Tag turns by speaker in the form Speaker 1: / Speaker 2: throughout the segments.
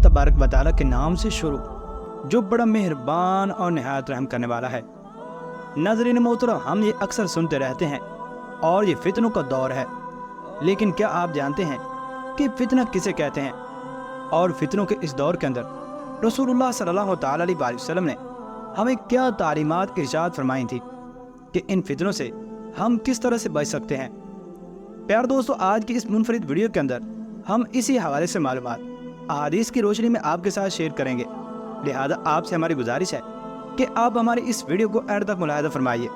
Speaker 1: तबारक व तआला के नाम से शुरू, जो बड़ा मेहरबान और नहायत रहम करने वाला है। नाज़रीन मोहतरम, हम ये अक्सर सुनते रहते हैं और ये फितनों का दौर है, लेकिन क्या आप जानते हैं कि फितना किसे कहते हैं? और फितनों के इस दौर के अंदर रसूलुल्लाह सल्लल्लाहु तआला अलैहि वसल्लम ने हमें क्या तालीमात इरशाद फरमाई थी कि इन फितनों से हम किस तरह से बच सकते हैं। प्यार दोस्तों, आज की इस मुनफरिद वीडियो के अंदर हम इसी हवाले से मालूमात अहादीस की रोशनी में आपके साथ शेयर करेंगे। लिहाजा आपसे हमारी गुजारिश है कि आप हमारी इस वीडियो को एंड तक मुलाहिज़ा फरमाइए।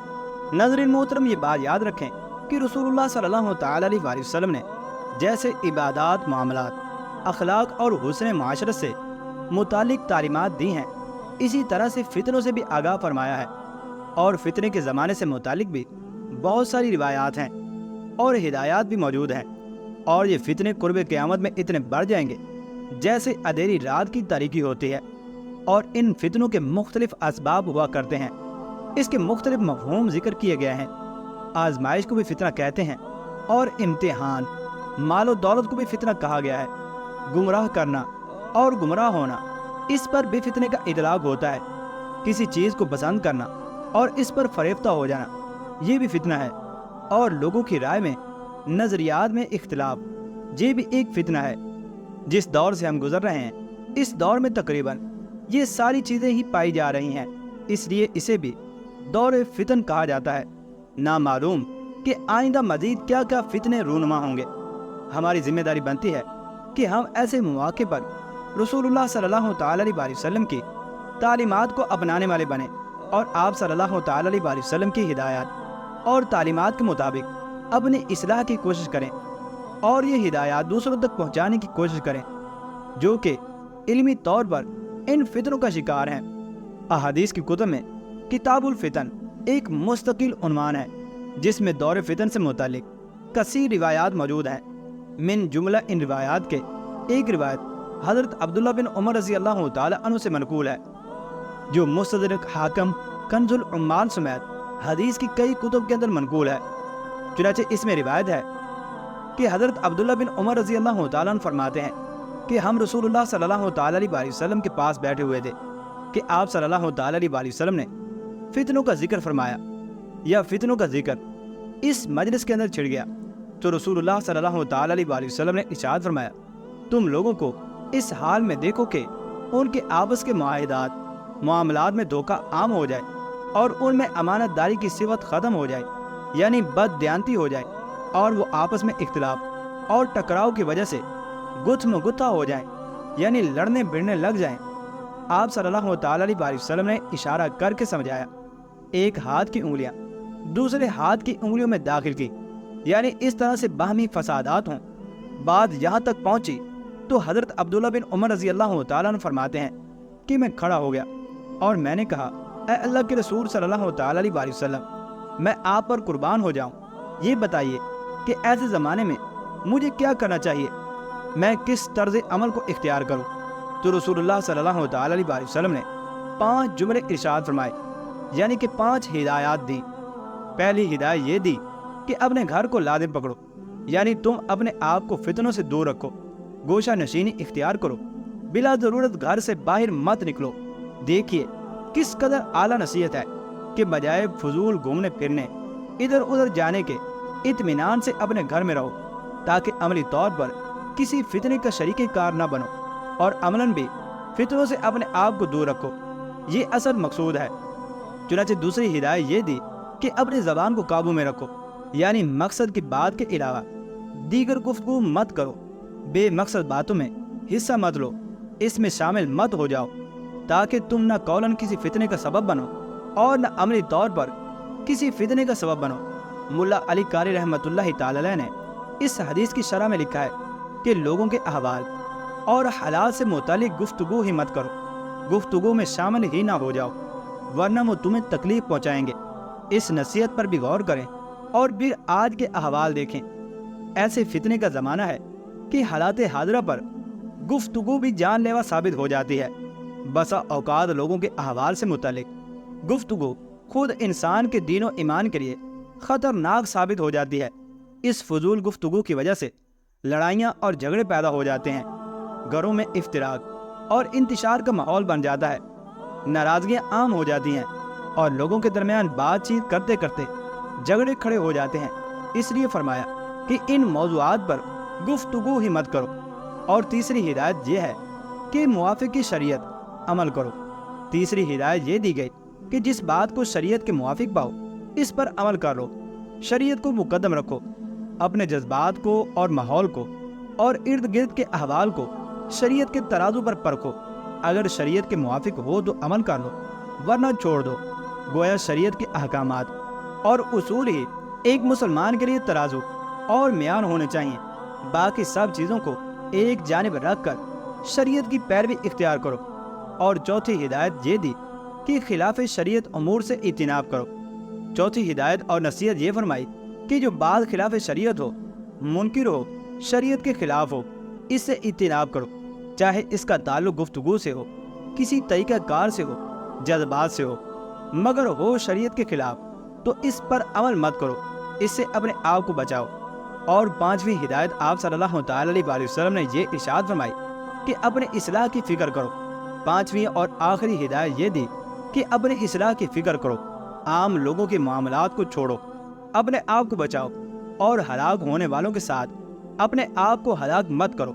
Speaker 1: नाज़रीन मोहतरम, ये बात याद रखें कि रसूलुल्लाह सल्लल्लाहु तआला अलैहि वसल्लम ने जैसे इबादात, मामलात, अखलाक और हुस्न माशरत से मुतालिक तालीमात दी हैं, इसी तरह से फितनों से भी आगाह फरमाया है। और फितने के ज़माने से मुतालिक भी बहुत सारी रिवायात हैं और हिदायत भी मौजूद हैं। और ये फितने कुर्ब क़यामत में इतने बढ़ जाएंगे जैसे अंधेरी रात की तारीकी होती है। और इन फितनों के मुख्तलिफ असबाब हुआ करते हैं। इसके मुख्तलिफ मफ़हूम जिक्र किए गए हैं। आजमाइश को भी फितना कहते हैं और इम्तिहान, मालो दौलत को भी फितना कहा गया है। गुमराह करना और गुमराह होना, इस पर भी फितने का इतलाक होता है। किसी चीज़ को पसंद करना और इस पर फरेफ्ता हो जाना, ये भी फितना है। और लोगों की राय में, नज़रियात में इख्तिलाफ, ये भी एक फितना है। जिस दौर से हम गुजर रहे हैं, इस दौर में तकरीबन ये सारी चीज़ें ही पाई जा रही हैं, इसलिए इसे भी दौर फितन कहा जाता है। ना मालूम कि आइंदा मजीद क्या क्या फितने रूनुमा होंगे। हमारी जिम्मेदारी बनती है कि हम ऐसे मौके पर रसूलुल्लाह सल्लल्लाहु तआला अलैहि वसल्लम की तालीमात को अपनाने वाले बने और आप सल्लल्लाहु तआला अलैहि वसल्लम की हिदायत और तालीमात के मुताबिक अपनी इस्लाह की कोशिश करें और ये हिदायत दूसरों तक पहुंचाने की कोशिश करें जो कि इल्मी तौर पर इन फितनों का शिकार हैं। अहादीस की कुतुब में किताबुल फितन एक मुस्तकिल उन्वान है, जिसमें दौर फितन से मुतालिक कसीर रिवायात मौजूद हैं। मिन जुमला इन रिवायात के एक रिवायत हज़रत अब्दुल्लाह बिन उमर रज़ी अल्लाह तआला अन्हु से मनकूल है, जो मुस्तदरक हाकिम, कंजुल उम्माल समेत हदीस की कई कुतुब के अंदर मनकूल है। चुनांचे इसमें रिवायत है कि हज़रत अब्दुल्लाह बिन उमर रज़ी अल्लाह तआला अन्हु फरमाते हैं कि हम रसूलुल्लाह सल्लल्लाहु तआला अलैहि वसल्लम के पास बैठे हुए थे कि आप सल्लल्लाहु तआला अलैहि वसल्लम ने फितनों का जिक्र फरमाया या फितनों का जिक्र इस मजलिस के अंदर छिड़ गया। तो रसूलुल्लाह सल्लल्लाहु तआला अलैहि वसल्लम ने इरशाद फरमाया, तुम लोगों को इस हाल में देखो कि उनके आपस के मुआहिदात, मामलात में धोखा आम हो जाए और उनमें अमानतदारी की सिफत ख़त्म हो जाए, यानी बददियानती हो जाए, और वो आपस में इख्तिलाफ और टकराव की वजह से गुत्था हो जाएं, यानी लड़ने भिड़ने लग जाएं। आप सल्लल्लाहु तआला अलैहि वसल्लम ने इशारा करके समझाया, एक हाथ की उंगलियां दूसरे हाथ की उंगलियों में दाखिल की, यानी इस तरह से बाहमी फसादात हों। बात यहाँ तक पहुँची तो हज़रत अब्दुल्ला बिन उमर रज़ी अल्लाह तआला अन्हु फरमाते हैं कि मैं खड़ा हो गया और मैंने कहा, ऐ अल्लाह के रसूल सल्लल्लाहु तआला अलैहि वसल्लम, मैं आप पर कुर्बान हो जाऊँ। ये बताइए कि ऐसे ज़माने में मुझे क्या करना चाहिए, मैं किस तर्ज अमल को इख्तियार करूँ। तो रसूलुल्लाह सल्लल्लाहु तआला अलैहि वसल्लम ने 5 जुमले इरशाद फरमाए, यानी कि 5 हिदायत दी। पहली हिदायत ये दी कि अपने घर को लाजिम पकड़ो, यानी तुम अपने आप को फितनों से दूर रखो, गोशा नशीनी इख्तियार करो, बिला ज़रूरत घर से बाहर मत निकलो। देखिए किस कदर आला नसीहत है कि बजाय फजूल घूमने फिरने, इधर उधर जाने के, इत्मीनान से अपने घर में रहो, ताकि अमली तौर पर किसी फितने का शरीक कार ना बनो और अमलन भी फितनों से अपने आप को दूर रखो। ये असल मकसूद है। चुनांचे दूसरी हिदायत ये दी कि अपनी ज़बान को काबू में रखो, यानी मकसद की बात के अलावा दीगर गुफ्तगू मत करो, बेमकसद बातों में हिस्सा मत लो, इसमें शामिल मत हो जाओ, ताकि तुम न कौलन किसी फितने का सबब बनो और न अमली तौर पर किसी फितने का सबब बनो। मुल्ला अली कारी रहमतुल्लाह तआला अलैह ने इस हदीस की शरह में लिखा है कि लोगों के अहवाल और हालात से मुतालिक गुफ्तगू ही मत करो, गुफ्तगू में शामिल ही ना हो जाओ, वरना वो तुम्हें तकलीफ पहुँचाएंगे। इस नसीहत पर भी गौर करें और फिर आज के अहवाल देखें। ऐसे फितने का ज़माना है कि हालात हाज़िरा पर गुफ्तगू भी जानलेवा साबित हो जाती है। बसा औकात लोगों के अहवाल से मुतालिक गुफ्तगू खुद इंसान के दीन और ईमान के लिए ख़तरनाक साबित हो जाती है। इस फजूल गुफ्तगू की वजह से लड़ाइयाँ और झगड़े पैदा हो जाते हैं, घरों में इफ्तिराक اور انتشار کا ماحول بن جاتا ہے، ناراضگیاں عام ہو جاتی ہیں اور لوگوں کے درمیان بات چیت کرتے کرتے جھگڑے کھڑے ہو جاتے ہیں۔ اس لیے فرمایا کہ ان موضوعات پر گفتگو ہی مت کرو۔ اور تیسری ہدایت یہ ہے کہ موافق شریعت عمل کرو۔ تیسری ہدایت یہ دی گئی کہ جس بات کو شریعت کے موافق پاؤ اس پر عمل کر لو، شریعت کو مقدم رکھو، اپنے جذبات کو اور ماحول کو اور ارد گرد کے احوال کو شریعت کے ترازو پر پرکھو۔ اگر شریعت کے موافق ہو تو عمل کر لو، ورنہ چھوڑ دو۔ گویا شریعت کے احکامات اور اصول ہی ایک مسلمان کے لیے ترازو اور معیار ہونے چاہیے، باقی سب چیزوں کو ایک جانب رکھ کر شریعت کی پیروی اختیار کرو۔ اور چوتھی ہدایت یہ دی کہ خلاف شریعت امور سے اجتناب کرو۔ چوتھی ہدایت اور نصیحت یہ فرمائی کہ جو بات خلاف شریعت ہو، منکر ہو، شریعت کے خلاف ہو، اس سے اجتناب کرو، چاہے اس کا تعلق گفتگو سے ہو، کسی طریقہ کار سے ہو، جذبات سے ہو، مگر ہو شریعت کے خلاف تو اس پر عمل مت کرو، اس سے اپنے آپ کو بچاؤ۔ اور پانچویں ہدایت آپ صلی اللہ تعالی علیہ وسلم نے یہ ارشاد فرمائی کہ اپنے اصلاح کی فکر کرو۔ پانچویں اور آخری ہدایت یہ دی کہ اپنے اصلاح کی فکر کرو، عام لوگوں کے معاملات کو چھوڑو، اپنے آپ کو بچاؤ اور ہلاک ہونے والوں کے ساتھ اپنے آپ کو ہلاک مت کرو۔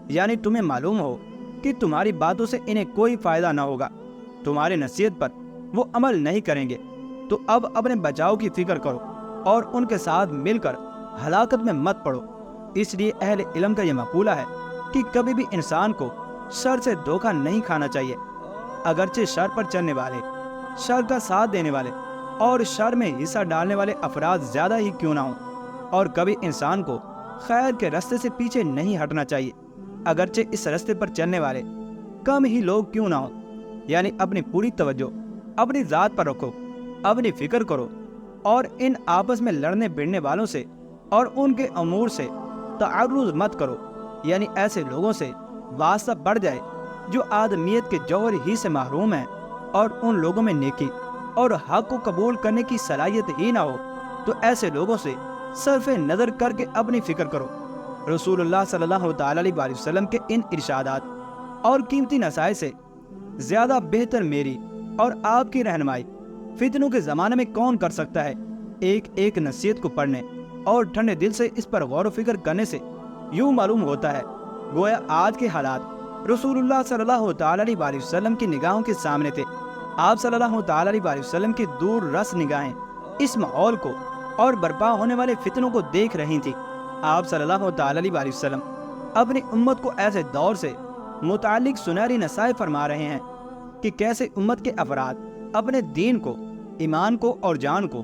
Speaker 1: یعنی تمہیں معلوم ہو کہ تمہاری باتوں سے انہیں کوئی فائدہ نہ ہوگا، تمہاری نصیحت پر وہ عمل نہیں کریں گے، تو اب اپنے بچاؤ کی فکر کرو اور ان کے ساتھ مل کر ہلاکت میں مت پڑو۔ اس لیے اہل علم کا یہ مقولہ ہے کہ کبھی بھی انسان کو شر سے دھوکہ نہیں کھانا چاہیے، اگرچہ شر پر چلنے والے، شر کا ساتھ دینے والے اور شر میں حصہ ڈالنے والے افراد زیادہ ہی کیوں نہ ہوں۔ اور کبھی انسان کو خیر کے راستے سے پیچھے نہیں ہٹنا چاہیے، اگرچہ اس راستے پر چلنے والے کم ہی لوگ کیوں نہ ہوں۔ یعنی اپنی پوری توجہ اپنی ذات پر رکھو، اپنی فکر کرو اور ان آپس میں لڑنے بڑھنے والوں سے اور ان کے امور سے تعرض مت کرو۔ یعنی ایسے لوگوں سے واسطہ بڑھ جائے جو آدمیت کے جوہر ہی سے محروم ہیں، اور ان لوگوں میں نیکی اور حق کو قبول کرنے کی صلاحیت ہی نہ ہو، تو ایسے لوگوں سے صرف نظر کر کے اپنی فکر کرو۔ رسول اللہ صلی اللہ تعالی علیہ وسلم کے ان ارشادات اور قیمتی نصائح سے زیادہ بہتر میری اور آپ کی رہنمائی فتنوں کے زمانے میں کون کر سکتا ہے؟ ایک ایک نصیحت کو پڑھنے اور ٹھنڈے دل سے اس پر غور و فکر کرنے سے یوں معلوم ہوتا ہے گویا آج کے حالات رسول اللہ صلی اللہ تعالی علیہ وسلم کی نگاہوں کے سامنے تھے۔ آپ صلی اللہ تعالی علیہ وسلم کی دور رس نگاہیں اس ماحول کو اور برپا ہونے والے فتنوں کو دیکھ رہی تھی۔ آپ صلی اللہ تعالی علیہ وسلم اپنی امت کو ایسے دور سے متعلق سنہری نصائح فرما رہے ہیں کہ کیسے امت کے افراد اپنے دین کو، ایمان کو اور جان کو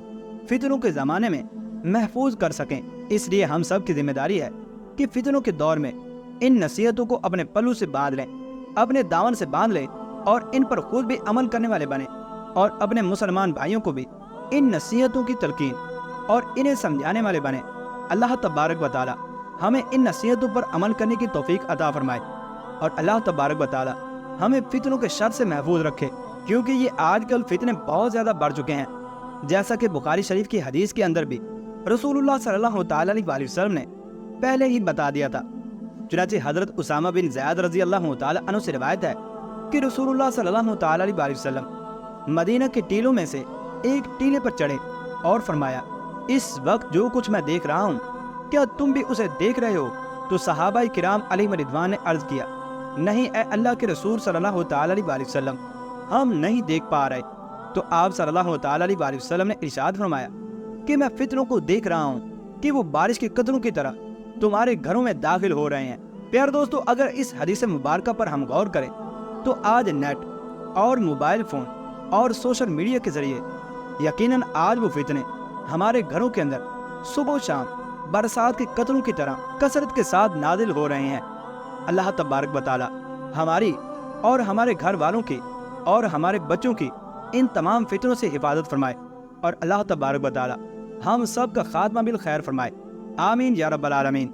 Speaker 1: فتنوں کے زمانے میں محفوظ کر سکیں۔ اس لیے ہم سب کی ذمہ داری ہے کہ فتنوں کے دور میں ان نصیحتوں کو اپنے پلو سے باندھ لیں، اپنے دامن سے باندھ لیں اور ان پر خود بھی عمل کرنے والے بنیں، اور اپنے مسلمان بھائیوں کو بھی ان نصیحتوں کی تلقین اور انہیں سمجھانے والے بنیں۔ اللہ تبارک و تعالی ہمیں ان نصیحتوں پر عمل کرنے کی توفیق عطا فرمائے، اور اللہ تبارک و تعالی ہمیں فتنوں کے شر سے محفوظ رکھے، کیونکہ یہ آج کل فتنے بہت زیادہ بڑھ چکے ہیں، جیسا کہ بخاری شریف کی حدیث کے اندر بھی رسول اللہ صلی اللہ تعالی علیہ وسلم نے پہلے ہی بتا دیا تھا۔ چنانچہ حضرت اسامہ بن زید رضی اللہ تعالی عنہ سے روایت ہے کہ رسول اللہ صلی اللہ تعالی علیہ وسلم مدینہ کے ٹیلوں میں سے ایک ٹیلے پر چڑھے اور فرمایا، اس وقت جو کچھ میں دیکھ رہا ہوں کیا تم بھی اسے دیکھ رہے ہو؟ تو صحابہ کرام علیہم رضوان نے عرض کیا، نہیں اے اللہ کے رسول صلی اللہ تعالی علیہ وسلم، ہم نہیں دیکھ پا رہے۔ تو آپ صلی اللہ تعالی علیہ وسلم نے ارشاد فرمایا کہ میں فتنوں کو دیکھ رہا ہوں کہ وہ بارش کے قطروں کی طرح تمہارے گھروں میں داخل ہو رہے ہیں۔ پیارے دوستو، اگر اس حدیث مبارکہ پر ہم غور کریں تو آج نیٹ اور موبائل فون اور سوشل میڈیا کے ذریعے یقیناً آج وہ فتنے ہمارے گھروں کے اندر صبح و شام برسات کے قطروں کی طرح کثرت کے ساتھ نازل ہو رہے ہیں۔ اللہ تبارک و تعالی ہماری اور ہمارے گھر والوں کی اور ہمارے بچوں کی ان تمام فتنوں سے حفاظت فرمائے، اور اللہ تبارک و تعالی ہم سب کا خاتمہ بالخیر فرمائے، آمین یا رب العالمین۔